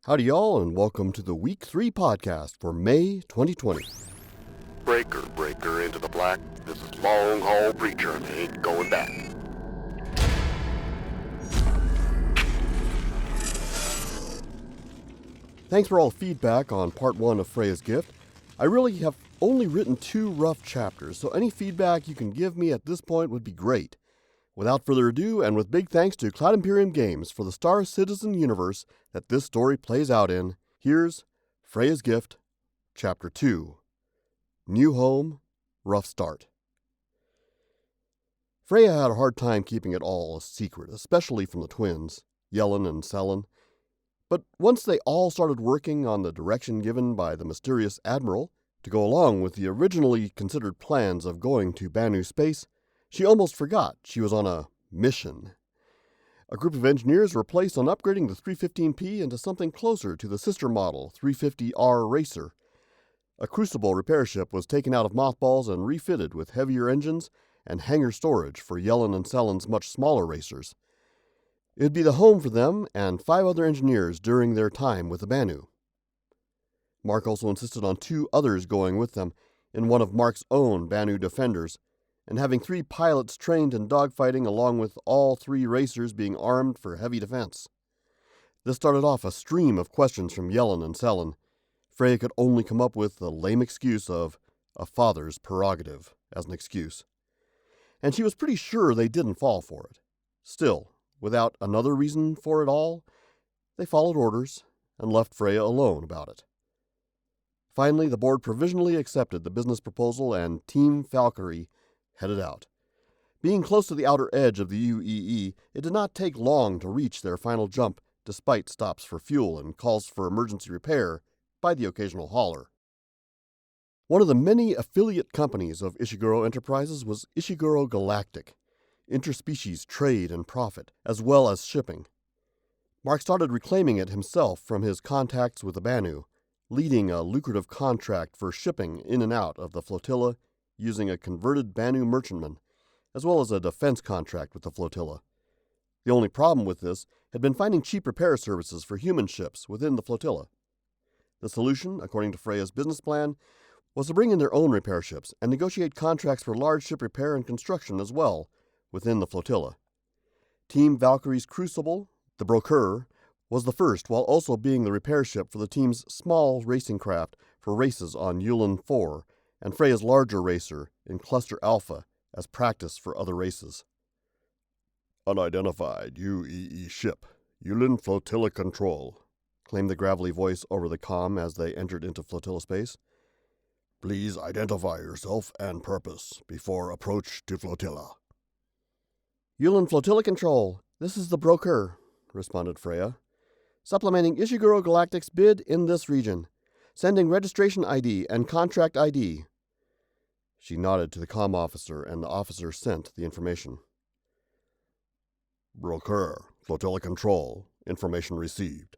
Howdy y'all, and welcome to the Week 3 podcast for May 2020. Breaker into the black. This is long haul preacher and ain't going back. Thanks for all the feedback on part 1 of Freya's Gift. I really have only written 2 rough chapters, so any feedback you can give me at this point would be great. Without further ado, and with big thanks to Cloud Imperium Games for the Star Citizen universe that this story plays out in, here's Freya's Gift, Chapter 2. New Home, Rough Start. Freya had a hard time keeping it all a secret, especially from the twins, Yellen and Selen. But once they all started working on the direction given by the mysterious Admiral to go along with the originally considered plans of going to Banu space, she almost forgot she was on a mission. A group of engineers were placed on upgrading the 315P into something closer to the sister model 350R Racer. A Crucible repair ship was taken out of mothballs and refitted with heavier engines and hangar storage for Yellen and Selen's much smaller racers. It would be the home for them and 5 other engineers during their time with the Banu. Mark also insisted on 2 others going with them in one of Mark's own Banu Defenders, and having 3 pilots trained in dogfighting along with all 3 racers being armed for heavy defense. This started off a stream of questions from Yellen and Selen. Freya could only come up with the lame excuse of a father's prerogative as an excuse. And she was pretty sure they didn't fall for it. Still, without another reason for it all, they followed orders and left Freya alone about it. Finally, the board provisionally accepted the business proposal and Team Valkyrie headed out. Being close to the outer edge of the UEE, it did not take long to reach their final jump, despite stops for fuel and calls for emergency repair by the occasional hauler. One of the many affiliate companies of Ishiguro Enterprises was Ishiguro Galactic, interspecies trade and profit, as well as shipping. Mark started reclaiming it himself from his contacts with the Banu, leading a lucrative contract for shipping in and out of the flotilla using a converted Banu merchantman, as well as a defense contract with the flotilla. The only problem with this had been finding cheap repair services for human ships within the flotilla. The solution, according to Freya's business plan, was to bring in their own repair ships and negotiate contracts for large ship repair and construction as well within the flotilla. Team Valkyrie's Crucible, the broker, was the first, while also being the repair ship for the team's small racing craft for races on Yulin 4, and Freya's larger racer in Cluster Alpha as practice for other races. Unidentified UEE ship, Yulin Flotilla Control, claimed the gravelly voice over the comm as they entered into flotilla space. Please identify yourself and purpose before approach to flotilla. Yulin Flotilla Control, this is the broker, responded Freya. Supplementing Ishiguro Galactic's bid in this region. Sending registration ID and contract ID. She nodded to the comm officer, and the officer sent the information. Broker, Flotilla Control, information received.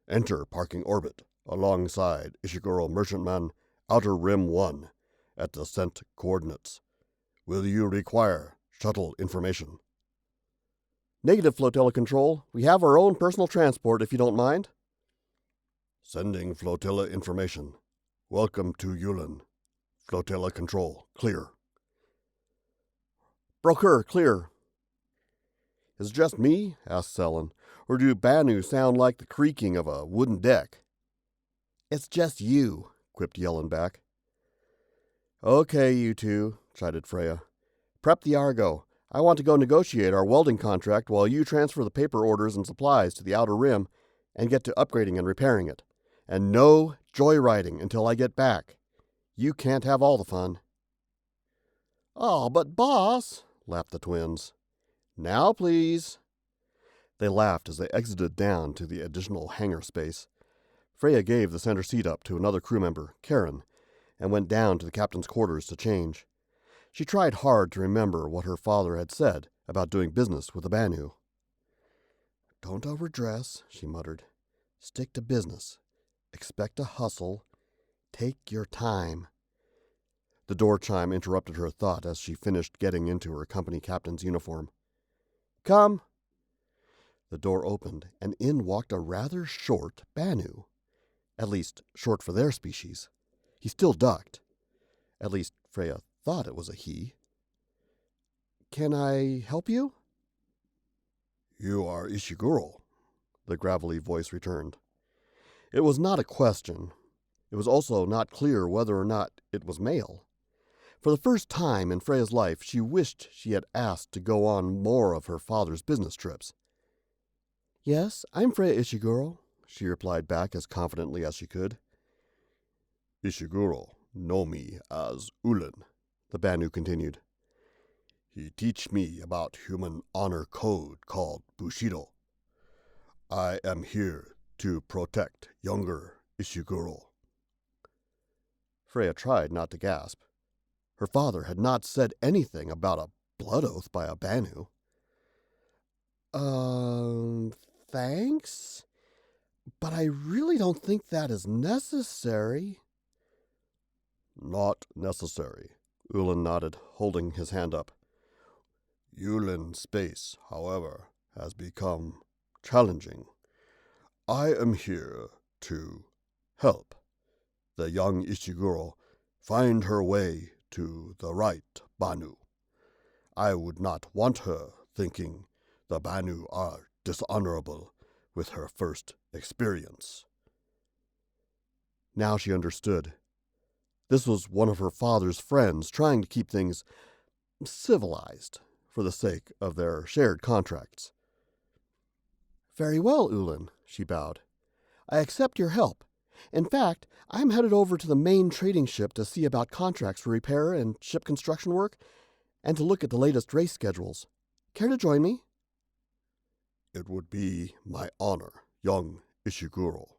Enter parking orbit alongside Ishiguro Merchantman, Outer Rim 1, at the sent coordinates. Will you require shuttle information? Negative, Flotilla Control. We have our own personal transport, if you don't mind. Sending flotilla information. Welcome to Yulin. Flotilla Control, clear. Broker, clear. Is it just me? Asked Selen. Or do Banu sound like the creaking of a wooden deck? It's just you, quipped Yellen back. Okay, you two, chided Freya. Prep the Argo. I want to go negotiate our welding contract while you transfer the paper orders and supplies to the Outer Rim and get to upgrading and repairing it. And no joyriding until I get back. You can't have all the fun. Oh, but boss, laughed the twins. Now, please. They laughed as they exited down to the additional hangar space. Freya gave the center seat up to another crew member, Karen, and went down to the captain's quarters to change. She tried hard to remember what her father had said about doing business with the Banu. Don't overdress, she muttered. Stick to business. Expect a hustle. Take your time. The door chime interrupted her thought as she finished getting into her company captain's uniform. Come. The door opened, and in walked a rather short Banu. At least, short for their species. He still ducked. At least, Freya thought it was a he. "Can I help you?" You are Ishiguro," the gravelly voice returned. It was not a question. It was also not clear whether or not it was male. For the first time in Freya's life, she wished she had asked to go on more of her father's business trips. "Yes, I'm Freya Ishiguro," she replied back as confidently as she could. "Ishiguro know me as Ulen," the Banu continued. "He teach me about human honor code called Bushido. I am here to protect younger Ishiguro." Freya tried not to gasp. Her father had not said anything about a blood oath by a Banu. Thanks? But I really don't think that is necessary." "Not necessary," Ulen nodded, holding his hand up. "Yulin space, however, has become challenging. I am here to help the young Ishiguro find her way to the right Banu. I would not want her thinking the Banu are dishonorable with her first experience." Now she understood. This was one of her father's friends trying to keep things civilized for the sake of their shared contracts. "Very well, Ulen," she bowed. "I accept your help. In fact, I'm headed over to the main trading ship to see about contracts for repair and ship construction work, and to look at the latest race schedules. Care to join me?" "It would be my honor, young Ishiguro."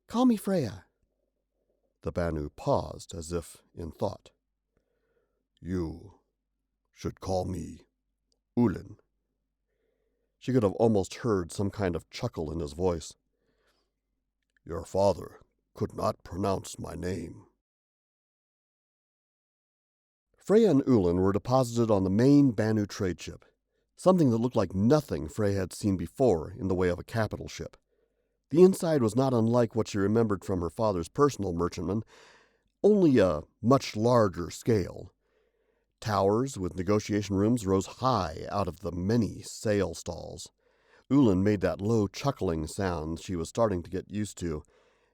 "Call me Freya." The Banu paused as if in thought. "You should call me Ulen." She could have almost heard some kind of chuckle in his voice. "Your father could not pronounce my name." Freya and Ulen were deposited on the main Banu trade ship, something that looked like nothing Freya had seen before in the way of a capital ship. The inside was not unlike what she remembered from her father's personal merchantman, only a much larger scale. Towers with negotiation rooms rose high out of the many sail stalls. Ulen made that low chuckling sound she was starting to get used to,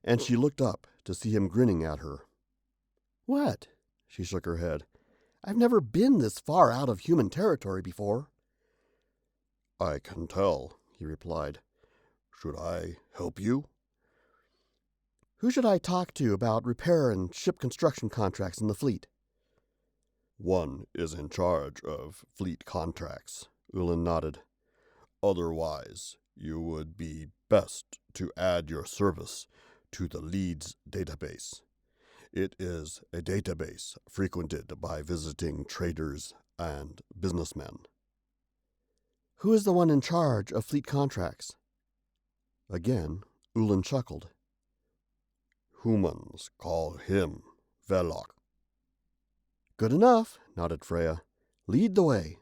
and she looked up to see him grinning at her. "What?" She shook her head. "I've never been this far out of human territory before." "I can tell," he replied. "Should I help you?" "Who should I talk to about repair and ship construction contracts in the fleet?" "One is in charge of fleet contracts," Ulen nodded. "Otherwise, you would be best to add your service to the Leads database. It is a database frequented by visiting traders and businessmen." "Who is the one in charge of fleet contracts?" Again, Ulen chuckled. "Humans call him Velok." "Good enough," nodded Freya. "Lead the way."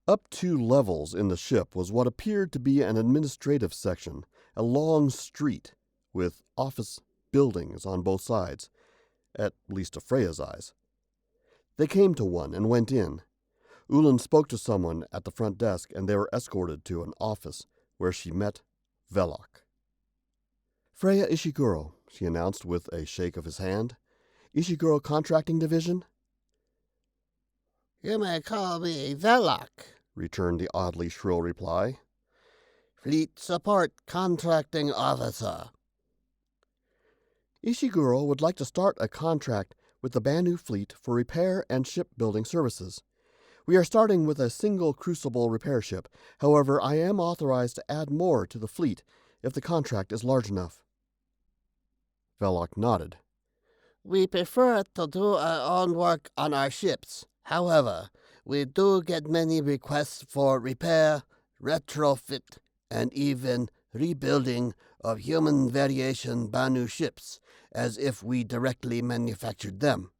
Up 2 levels in the ship was what appeared to be an administrative section, a long street with office buildings on both sides, at least to Freya's eyes. They came to one and went in. Ulen spoke to someone at the front desk, and they were escorted to an office where she met Velok. "Freya Ishiguro," she announced with a shake of his hand. "Ishiguro Contracting Division?" "You may call me Velok," returned the oddly shrill reply. "Fleet Support Contracting Officer." "Ishiguro would like to start a contract with the Banu fleet for repair and shipbuilding services. We are starting with a single crucible repair ship. However, I am authorized to add more to the fleet if the contract is large enough." Velok nodded. "We prefer to do our own work on our ships. However, we do get many requests for repair, retrofit, and even rebuilding of human variation Banu ships, as if we directly manufactured them.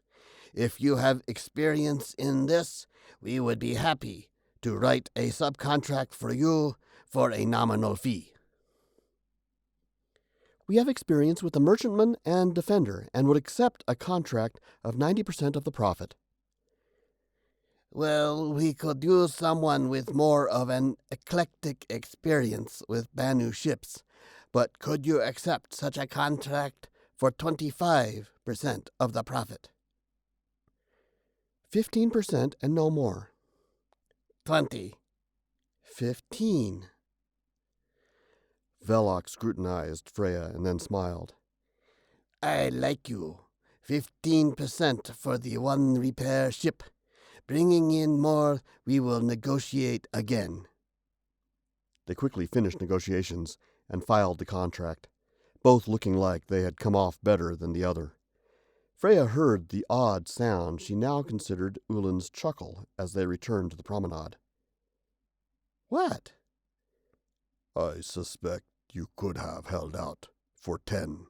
If you have experience in this, we would be happy to write a subcontract for you for a nominal fee. We have experience with the merchantman and defender and would accept a contract of 90% of the profit. Well, we could use someone with more of an eclectic experience with Banu ships, but could you accept such a contract for 25% of the profit? 15% and no more. 20. 15. Velok scrutinized Freya and then smiled. I like you. 15% for the one repair ship. Bringing in more, we will negotiate again. They quickly finished negotiations and filed the contract, both looking like they had come off better than the other. Freya heard the odd sound she now considered Ulin's chuckle as they returned to the promenade. What? I suspect you could have held out for 10.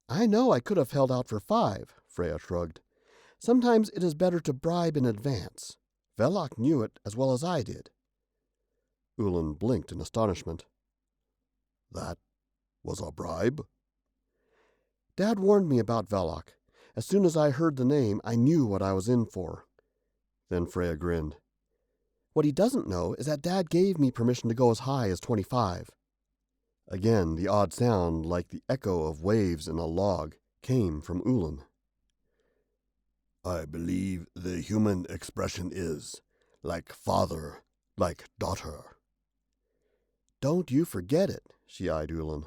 I know I could have held out for 5, Freya shrugged. Sometimes it is better to bribe in advance. Velok knew it as well as I did. Ulin blinked in astonishment. That was a bribe? Dad warned me about Velok. As soon as I heard the name, I knew what I was in for. Then Freya grinned. What he doesn't know is that Dad gave me permission to go as high as 25. Again, the odd sound, like the echo of waves in a log, came from Ulin. I believe the human expression is, like father, like daughter. Don't you forget it, she eyed Ulin.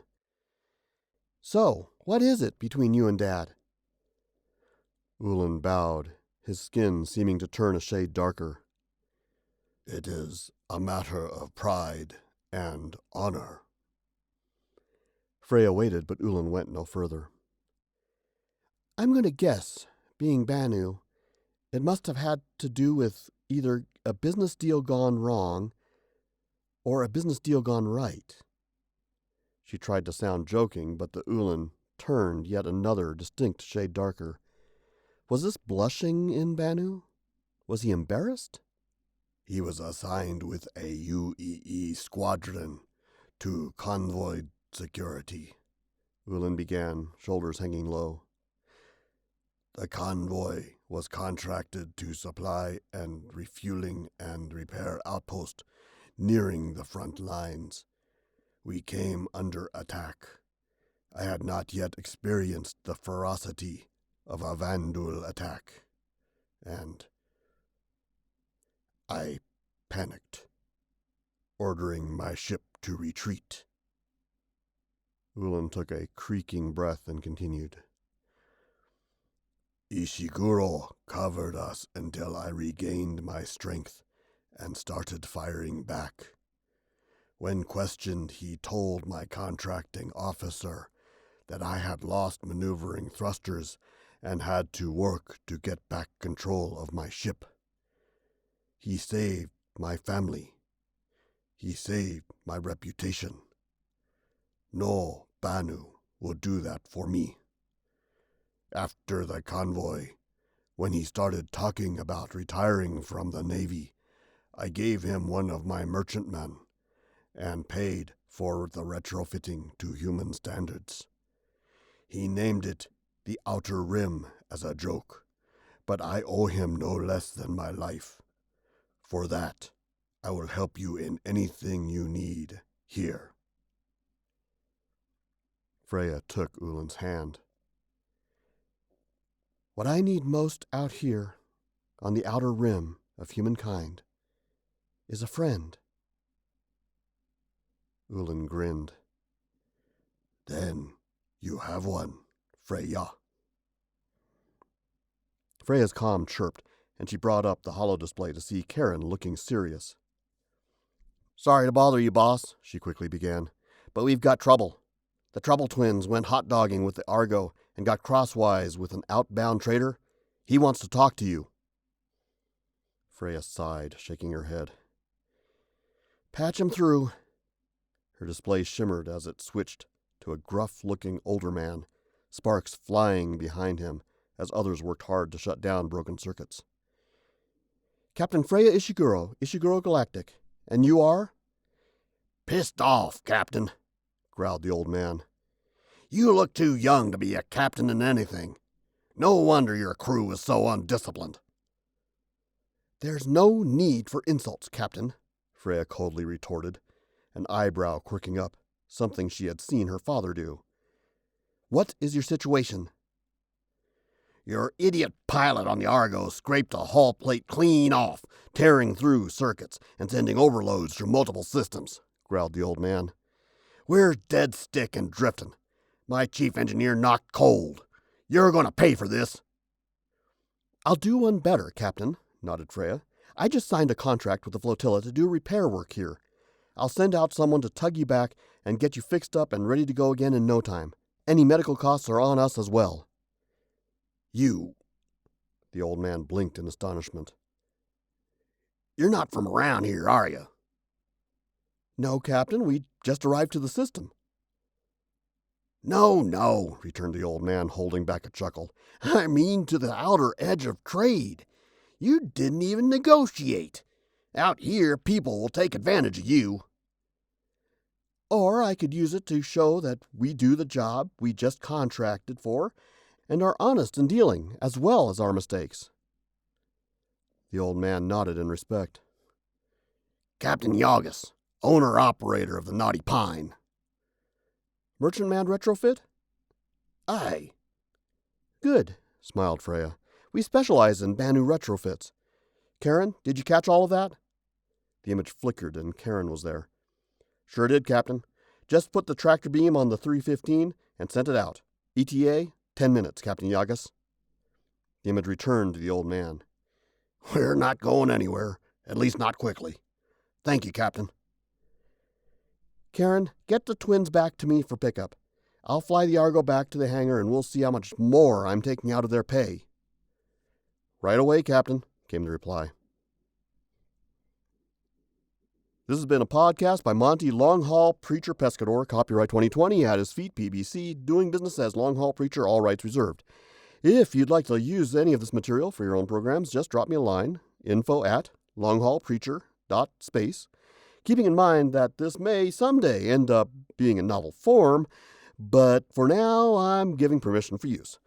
So, what is it between you and Dad? Ulin bowed, his skin seeming to turn a shade darker. It is a matter of pride and honor. Freya waited, but Ulin went no further. I'm going to guess, being Banu, it must have had to do with either a business deal gone wrong or a business deal gone right. She tried to sound joking, but the Ulin turned yet another distinct shade darker. Was this blushing in Banu? Was he embarrassed? He was assigned with a UEE squadron to convoy security, Ulin began, shoulders hanging low. The convoy was contracted to supply and refueling and repair outpost nearing the front lines. We came under attack. I had not yet experienced the ferocity of a Vandul attack, and I panicked, ordering my ship to retreat. Ulin took a creaking breath and continued. Ishiguro covered us until I regained my strength and started firing back. When questioned, he told my contracting officer that I had lost maneuvering thrusters and had to work to get back control of my ship. He saved my family. He saved my reputation. No Banu will do that for me. After the convoy, when he started talking about retiring from the Navy, I gave him one of my merchantmen and paid for the retrofitting to human standards. He named it the Outer Rim as a joke, but I owe him no less than my life. For that, I will help you in anything you need here. Freya took Ulin's hand. What I need most out here, on the outer rim of humankind, is a friend. Ulin grinned. Then you have one, Freya. Freya's calm chirped, and she brought up the holodisplay to see Karen looking serious. Sorry to bother you, boss, she quickly began, but we've got trouble. The Trouble Twins went hot-dogging with the Argo and got crosswise with an outbound traitor. He wants to talk to you. Freya sighed, shaking her head. Patch him through. Her display shimmered as it switched to a gruff-looking older man, sparks flying behind him as others worked hard to shut down broken circuits. Captain Freya Ishiguro Galactic. And you are? Pissed off, Captain, growled the old man. You look too young to be a captain in anything. No wonder your crew is so undisciplined. There's no need for insults, Captain, Freya coldly retorted, an eyebrow quirking up, something she had seen her father do. What is your situation? Your idiot pilot on the Argo scraped a hull plate clean off, tearing through circuits and sending overloads through multiple systems, growled the old man. We're dead stick and drifting. My chief engineer knocked cold. You're going to pay for this. I'll do one better, Captain, nodded Freya. I just signed a contract with the flotilla to do repair work here. I'll send out someone to tug you back and get you fixed up and ready to go again in no time. Any medical costs are on us as well. You, the old man blinked in astonishment. You're not from around here, are you? No, Captain, we just arrived to the system. No, returned the old man, holding back a chuckle. I mean to the outer edge of trade. You didn't even negotiate. Out here, people will take advantage of you. Or I could use it to show that we do the job we just contracted for and are honest in dealing, as well as our mistakes. The old man nodded in respect. Captain Yagas, owner-operator of the Naughty Pine. Merchantman retrofit? Aye. Good, smiled Freya. We specialize in Banu retrofits. Karen, did you catch all of that? The image flickered and Karen was there. Sure did, Captain. Just put the tractor beam on the 315 and sent it out. ETA, 10 minutes, Captain Yagas. The image returned to the old man. We're not going anywhere, at least not quickly. Thank you, Captain. Karen, get the twins back to me for pickup. I'll fly the Argo back to the hangar and we'll see how much more I'm taking out of their pay. Right away, Captain, came the reply. This has been a podcast by Monty Long Haul Preacher Pescador, copyright 2020, at his feet, PBC, doing business as Long Haul Preacher, all rights reserved. If you'd like to use any of this material for your own programs, just drop me a line, info@longhaulpreacher.space, keeping in mind that this may someday end up being in novel form, but for now, I'm giving permission for use.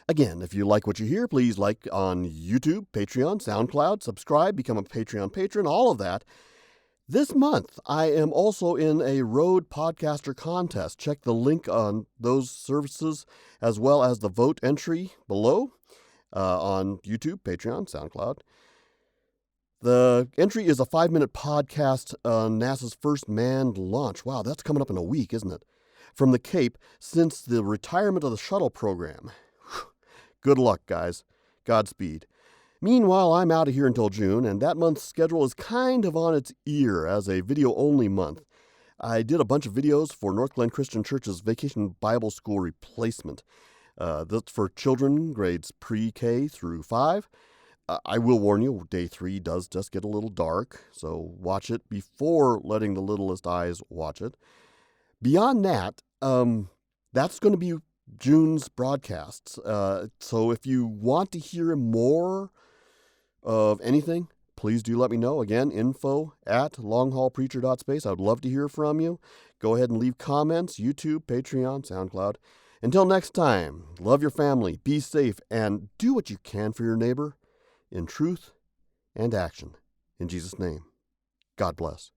Again, if you like what you hear, please like on YouTube, Patreon, SoundCloud, subscribe, become a Patreon patron, all of that. This month, I am also in a Road Podcaster contest. Check the link on those services as well as the vote entry below on YouTube, Patreon, SoundCloud. The entry is a 5-minute podcast on NASA's first manned launch. Wow, that's coming up in a week, isn't it? From the Cape since the retirement of the shuttle program. Good luck, guys. Godspeed. Meanwhile, I'm out of here until June, and that month's schedule is kind of on its ear as a video-only month. I did a bunch of videos for North Glen Christian Church's Vacation Bible School replacement. That's for children grades pre-K through 5. I will warn you, day 3 does just get a little dark, so watch it before letting the littlest eyes watch it. Beyond that, that's going to be June's broadcasts. So if you want to hear more of anything, please do let me know. Again, info@longhaulpreacher.space. I would love to hear from you. Go ahead and leave comments, YouTube, Patreon, SoundCloud. Until next time, love your family, be safe, and do what you can for your neighbor in truth and action. In Jesus' name, God bless.